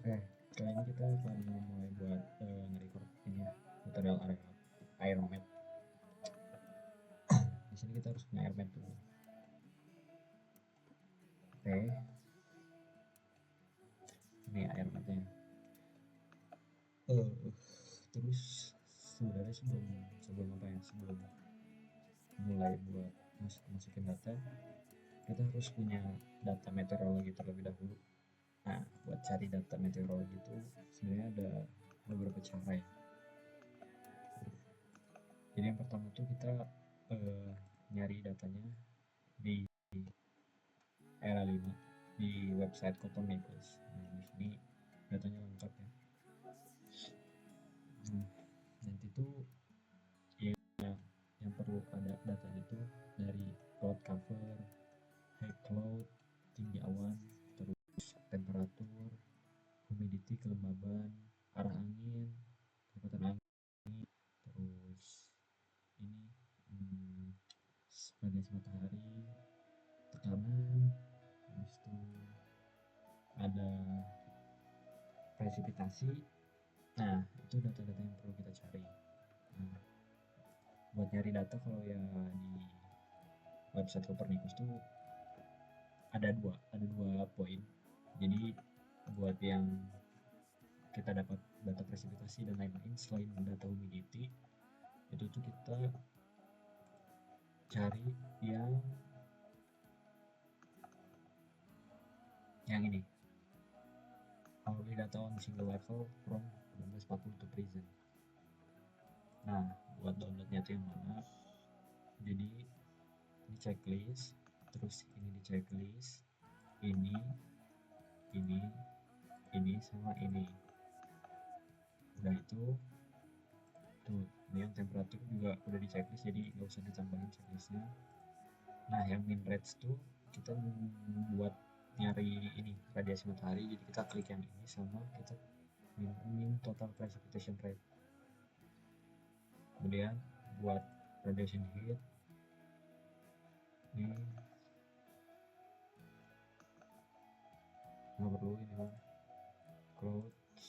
Oke, kali ini kita akan mulai buat nge-record ini ya, tutorial air mat. Di sini kita harus punya air mat dulu. Oke, ini air matnya. Terus sebenarnya sebelum apa ya, sebelum mulai buat masukin data, kita harus punya data meteorologi terlebih dahulu. Nah, buat cari data meteorologi itu sebenarnya ada beberapa cara ya. Jadi yang pertama tuh kita nyari datanya di era 5 di website Copernicus. Nah, di sini datanya lengkap ya. Nah, nanti tuh ya, yang perlu ada datanya tuh dari cloud cover, high cloud, tinggi awan, terus temperatur, humidity, kelembaban, arah angin, kecepatan angin, terus ini radiasi matahari, tekanan, habis itu ada presipitasi. Nah, itu data-data yang perlu kita cari. Nah, buat nyari data kalau ya di website Copernicus tuh ada dua poin. Jadi buat yang kita dapat data presipitasi dan lain-lain selain data humidity, itu tuh kita cari yang ini, hourly data on single level from 1940 to present. Nah, buat downloadnya tuh yang mana? Jadi ini checklist, terus ini di checklist, ini sama ini. Udah itu tuh, ini yang temperatur juga udah di checklist, jadi nggak usah ditambahin checklistnya. Nah, yang min rates tuh kita buat nyari ini radiasi matahari, jadi kita klik yang ini sama kita min total precipitation rate. Kemudian buat radiation heat ini nggak perlu ini kan clouds.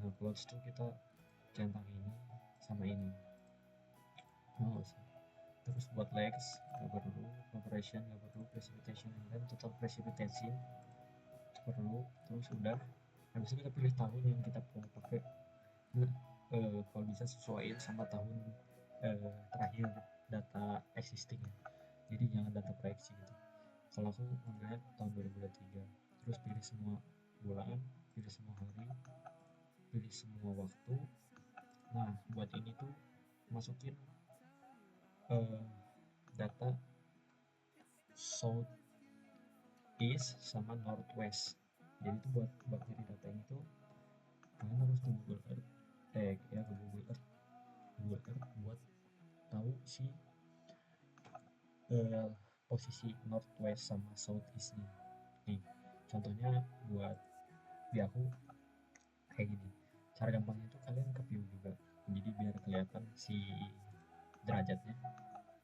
Nah, clouds tuh kita centang ini sama ini, nggak usah. Terus buat legs nggak perlu, evaporation nggak perlu, precipitation dan total precipitation perlu. Terus udah, habis itu kita pilih tahun yang kita mau pakai. Nah, kalau bisa sesuaiin sama tahun terakhir data existing ya, jadi jangan data proyeksi gitu. Kalau aku menggunakan tahun 2023, terus pilih semua bulan, pilih semua hari, pilih semua waktu. Nah, buat ini tuh masukin data south east sama northwest. Jadi itu buat nyari data ini tuh kalian harus ke Google Earth, ke Google Earth buat tahu si posisi northwest sama southeastnya. Nih, contohnya buat di aku kayak gini. Cara gampangnya itu kalian ke view juga. Jadi biar kelihatan si derajatnya.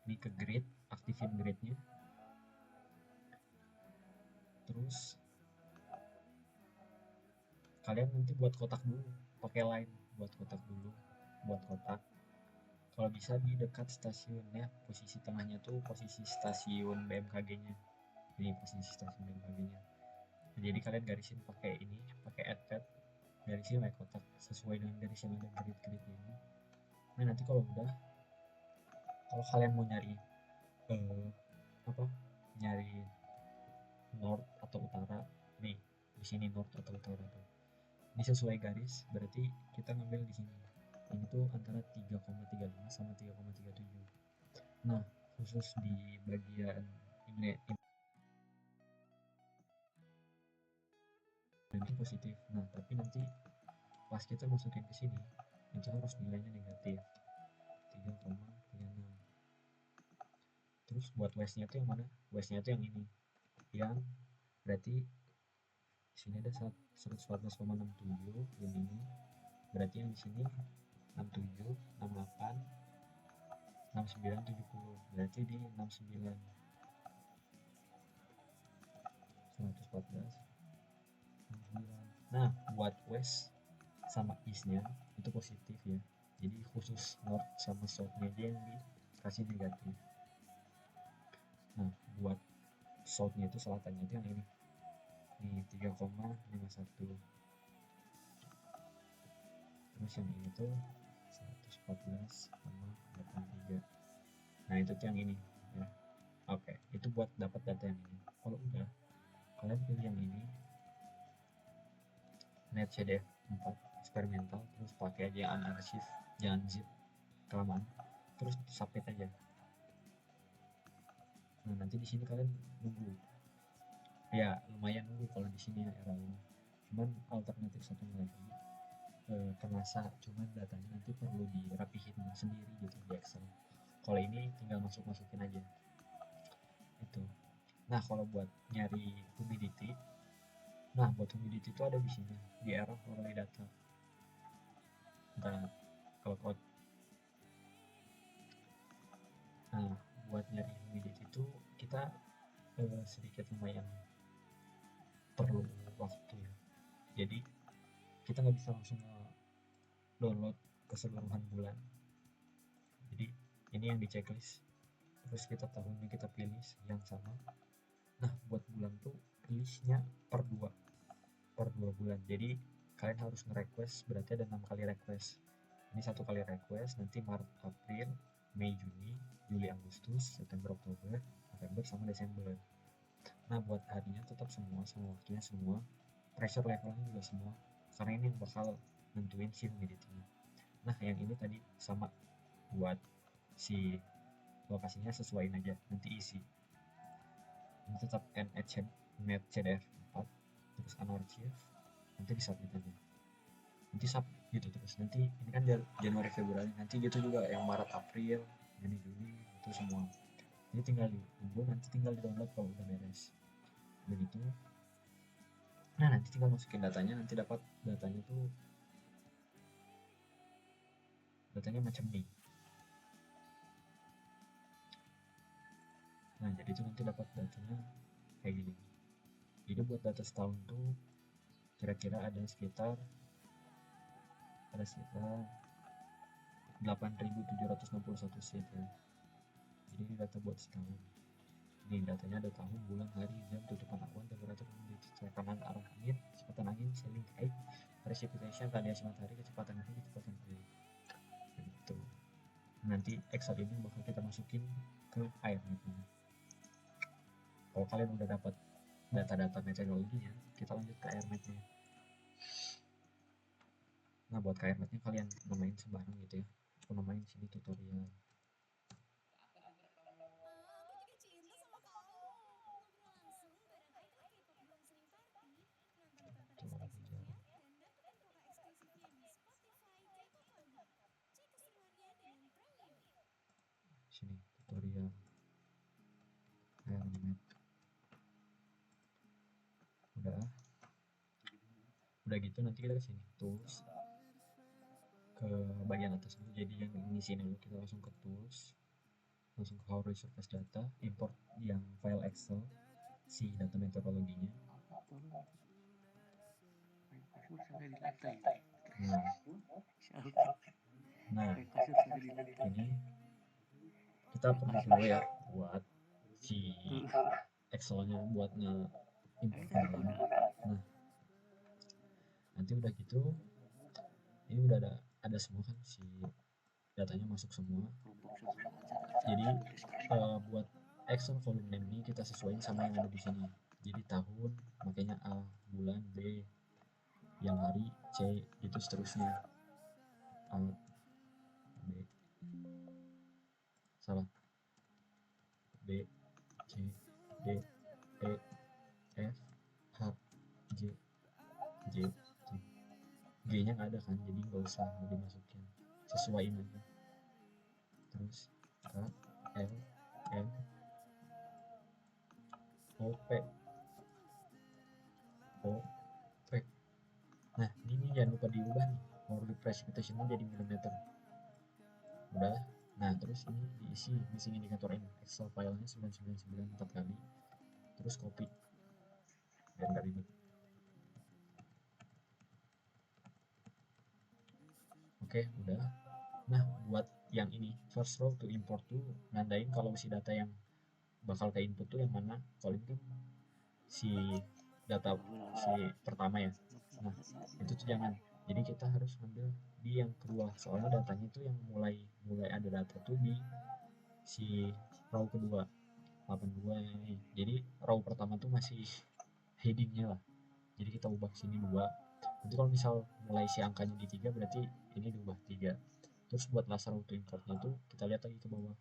Ini ke grid, aktifin gridnya. Terus kalian nanti buat kotak dulu, pakai line buat kotak dulu, buat kotak. Kalau bisa di dekat stasiunnya, posisi tengahnya tuh posisi stasiun BMKG-nya. Ini posisi stasiun BMKG-nya. Jadi kalian garisin pakai ini, pakai add garisin pakai kotak sesuai dengan garis yang ada grid-grid ini. Nah, nanti kalau udah, kalau kalian mau nyari nyari north atau utara, nih di sini north atau utara tuh ini sesuai garis, berarti kita ngambil di sini. Ini tuh antara 3,35 sama 3,37. Nah, khusus di bagian ini positif. Nah, tapi nanti pas kita masukin ke sini itu harus nilainya negatif 3,36. Terus buat westnya tuh yang mana? Westnya tuh yang ini, yang berarti di sini ada 114,67 yang ini, berarti yang di sini 67, 68, 69, 70, berarti di 69, 114, 69, buat west sama eastnya itu positif ya, jadi khusus north sama southnya dia yang dikasih negatif. Nah buat southnya itu selatannya itu yang ini nih 3,51, terus yang ini tuh 114,83. Nah itu tuh yang ini ya. Oke, itu buat dapat data yang ini. Kalau udah, kalian pilih yang ini, netcdf 4 eksperimental, terus pakai aja yang unarshift, jangan zip kelamaan, terus submit aja. Nah nanti di sini kalian nunggu, ya lumayan nunggu kalau di sini ya errornya. Cuman alternatif satu lagi ke NASA, cuman datanya nanti perlu dirapihin sendiri gitu di Excel. Kalau ini tinggal masukin aja itu. Nah kalau buat nyari humidity, nah buat humidity itu ada di sini di arrow overlay data. Nah kalau nah buat nyari humidity itu kita sedikit lumayan perlu waktu ya. Jadi kita nggak bisa langsung download keseluruhan bulan. Jadi ini yang di checklist. Terus kita tahunnya kita pilih yang sama. Nah buat bulan tuh pilihnya per 2 bulan. Jadi kalian harus nge-request, berarti ada 6 kali request. Ini 1 kali request, nanti Maret, April, Mei, Juni, Juli, Agustus, September, Oktober, November, sama Desember. Nah buat harinya tetap semua, sama waktunya semua, pressure levelnya juga semua, karena ini yang bakal nentuin si humidity-nya. Nah yang ini tadi sama, buat si lokasinya sesuaiin aja, nanti isi. Ini tetap netcdf 4, terus unachieve, nanti di submit aja. Nanti gitu terus. Nanti ini kan Januari Februari, nanti gitu juga yang Maret April Juni Juli itu semua. Jadi tinggal ditunggu, nanti tinggal di download kalau udah beres. Begitu. Nah nanti tinggal masukin datanya, nanti dapat datanya tuh datanya macam ini. Nah jadi itu nanti dapat datanya kayak gini. Jadi buat data setahun tuh kira-kira ada sekitar 8.761 sheet ya. Jadi ini data buat setahun. Ini datanya ada tahun, bulan, hari, jam, tutupan awan, temperatur, tekanan arah angin, kecepatan angin, sailing height, precipitation, radiasi matahari, kecepatan angin, kecepatan air. Gitu. Nanti Excel ini bakal kita masukin ke AirNet-nya. Kalau kalian udah dapat data-data meteorologinya, kita lanjut ke AirNet-nya. Nah buat AirNet-nya kalian namain sembarang gitu ya. Aku namain sini tutorial. Sini tutorial AirNet. Udah gitu nanti kita kesini tools, ke bagian atas dulu. Jadi yang ngisi dulu kita langsung ke tools, langsung ke how resurface data, import yang file Excel si data meteorologinya. Nah ini kita perlu dulu ya buat si Excelnya buat nge-import filenya. Nah nanti udah gitu ini udah ada semua kan si datanya masuk semua. Jadi buat Excel volume name ini kita sesuaiin sama yang ada di sini. Jadi tahun makanya A, bulan B, yang hari C, itu seterusnya. A, B, salah, B, C, D, E, F, H, G, J, T. G nya nggak ada kan, jadi nggak usah dimasukin, sesuaiin aja. Terus K, L, M, O, P, O, P. Nah ini jangan lupa diubah nih, mau precipitation jadi milimeter. Udah. Nah terus ini diisi missing indicator ini, Excel filenya 999 4 kali, terus copy biar nggak ribet. Oke, udah. Nah, buat yang ini first row to import tuh nandain kalau si data yang bakal ke input tuh yang mana. Kalau ini kan si data si pertama ya. Nah, itu tuh jangan. Jadi kita harus ambil di yang kedua. Soalnya datanya itu yang mulai mulai ada data tuh di si row kedua, 82 ini. Jadi row pertama tuh masih headingnya lah. Jadi kita ubah sini 2. Nanti kalau misal mulai si angkanya di 3 berarti ini diubah 3. Terus buat laser auto importnya tuh kita lihat lagi ke bawah.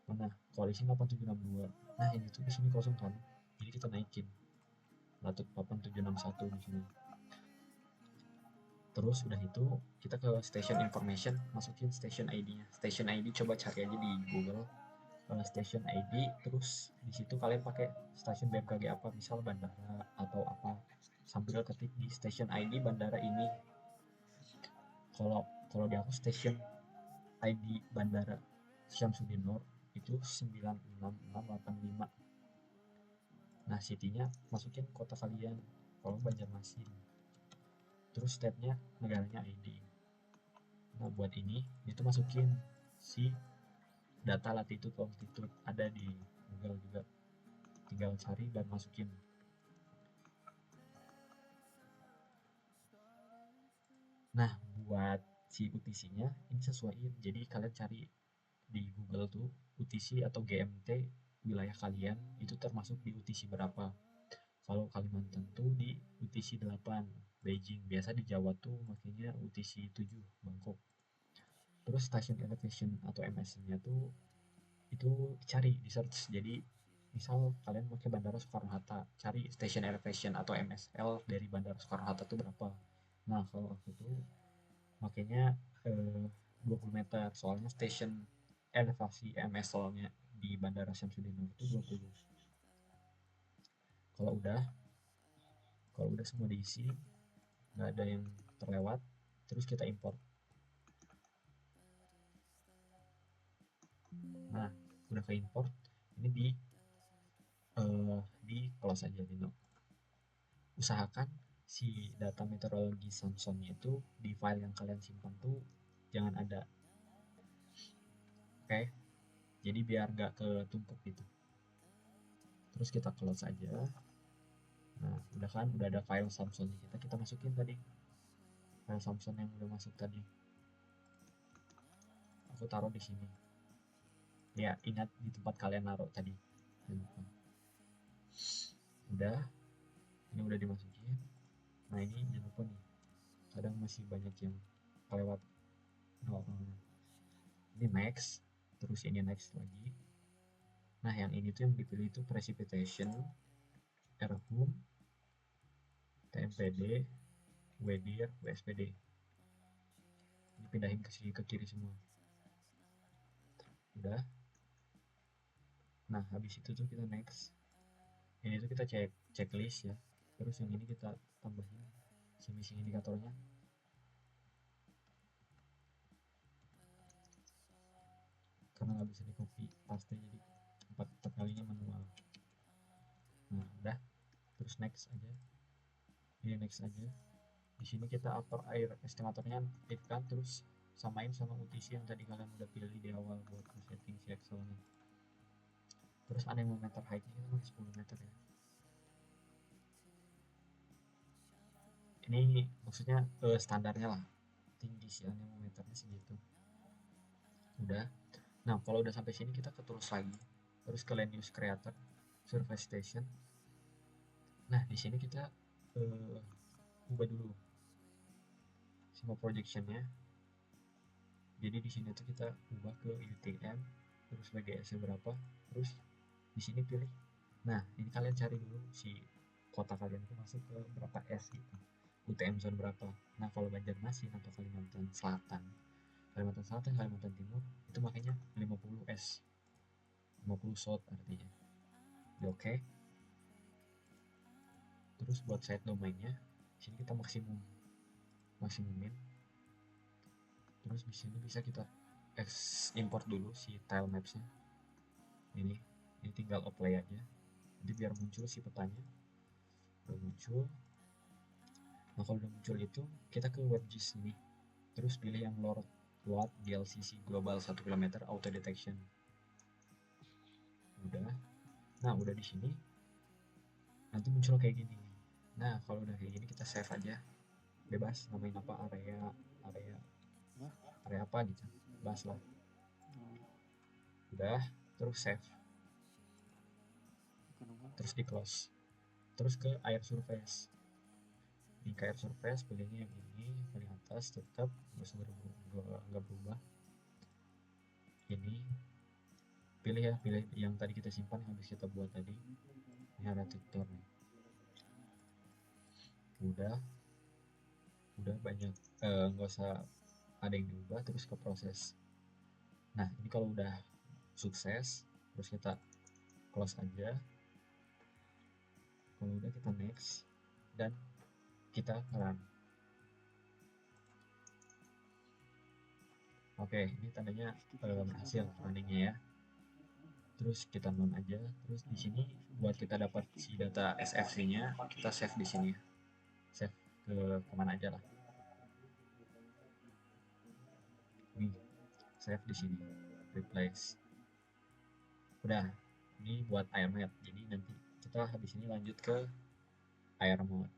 Mana? Koalisi 8762. Nah, ini tuh di sini kosong kan. Jadi kita naikin. Latut 8761 di sini. Terus udah itu kita ke station information, masukin station ID-nya. Station ID coba cari aja di Google. Station ID, terus di situ kalian pakai stasiun BMKG apa, misal bandara atau apa, sambil ketik di station ID bandara ini. Kalau kalau di aku station ID bandara Syamsuddin Nur itu 96685. Nah, city-nya masukin kota kalian, kalau Banjarmasin. Terus state-nya negaranya ID. Nah, buat ini itu masukin si data latitude longitude, ada di Google juga, tinggal cari dan masukin. Nah, buat si UTC-nya ini sesuaiin. Jadi kalian cari di Google tuh UTC atau GMT wilayah kalian itu termasuk di UTC berapa. Kalau Kalimantan tuh di UTC 8 Beijing. Biasa di Jawa tuh makanya UTC 7 Bangkok. Terus station elevation atau MS-nya tuh itu cari di search. Jadi misal kalian pakai Bandara Soekarno Hatta, cari station elevation atau MSL dari Bandara Soekarno Hatta tuh berapa. Nah, kalau aku tuh makanya 20 meter, soalnya station elevasi MSL-nya di Bandara Syamsuddin Nur itu 20. Kalau udah semua diisi, nggak ada yang terlewat, terus kita import. Nah, udah ke import, ini di close aja gitu. Usahakan si data meteorologi Samsonnya itu di file yang kalian simpan tuh jangan ada. Oke, jadi biar nggak ketumpuk gitu. Terus kita close aja. Nah, udah kan, udah ada file Samsonnya kita masukin tadi. File Samson yang udah masuk tadi. Aku taruh di sini. Ya, ingat di tempat kalian naruh tadi. Udah, ini udah dimasukin. Nah, ini jangan lupa nih. Kadang masih banyak yang kelewat. Oh, ini next, terus ini next lagi. Nah, yang ini tuh yang dipilih itu precipitation, airhum, TMPD, WDIR, WSPD. Dipindahin ke kiri semua. Udah. Nah, habis itu tuh kita next. Ini tuh kita checklist ya. Terus yang ini kita tambahin si missing indikatornya. Karena nggak bisa di copy paste, jadi 4 kalinya manual. Nah, udah. Terus next aja. Ini next aja. Di sini kita upper air estimatornya aktifkan, terus samain sama UTC yang tadi kalian udah pilih di awal buat setting si Excel-nya. Terus anemometer height-nya kita pakai 10 meter ya. Ini maksudnya standarnya lah, tinggi sih anemometernya segitu. Udah. Nah, kalau udah sampai sini kita ke tools lagi, terus ke land use creator, survey station. Nah, di sini kita ubah dulu semua projectionnya. Jadi di sini tuh kita ubah ke UTM, terus BGS-nya berapa, terus di sini pilih. Nah, ini kalian cari dulu si kota kalian itu masuk ke berapa S gitu, UTM zone berapa. Nah, kalau Banjarmasin atau Kalimantan Selatan, Kalimantan Timur itu makanya 50 S, 50 south artinya. Ya, oke. Terus buat site domainnya sini kita maksimumin. Terus di sini bisa kita import dulu si tile maps-nya. Ini tinggal apply aja. Jadi biar muncul si petanya. Udah muncul. Nah, kalau udah muncul itu kita ke WebGIS ini. terus pilih yang load DLCC global 1 km auto detection. Udah di sini nanti muncul kayak gini. Nah kalau udah kayak gini kita save aja, bebas namain apa, area area apa gitu, bebas lah. Udah, terus save, terus di close, terus ke air surface. Di air surface pilihnya yang ini paling atas, tetap nggak berubah. Ini pilih yang tadi kita simpan, yang habis kita buat tadi. Ini ada tutor nih. Udah banyak, nggak usah ada yang diubah, terus ke proses. Nah ini kalau udah sukses, terus kita close aja. Kalau udah kita next dan kita run. Oke, ini tandanya berhasil runningnya ya. Terus kita non aja. Terus di sini buat kita dapat si data SFC-nya, kita save di sini. Save ke kemana aja lah. Nih, save di sini. Replace. Udah, ini buat air map. Jadi nanti kita habis ini lanjut ke air mode.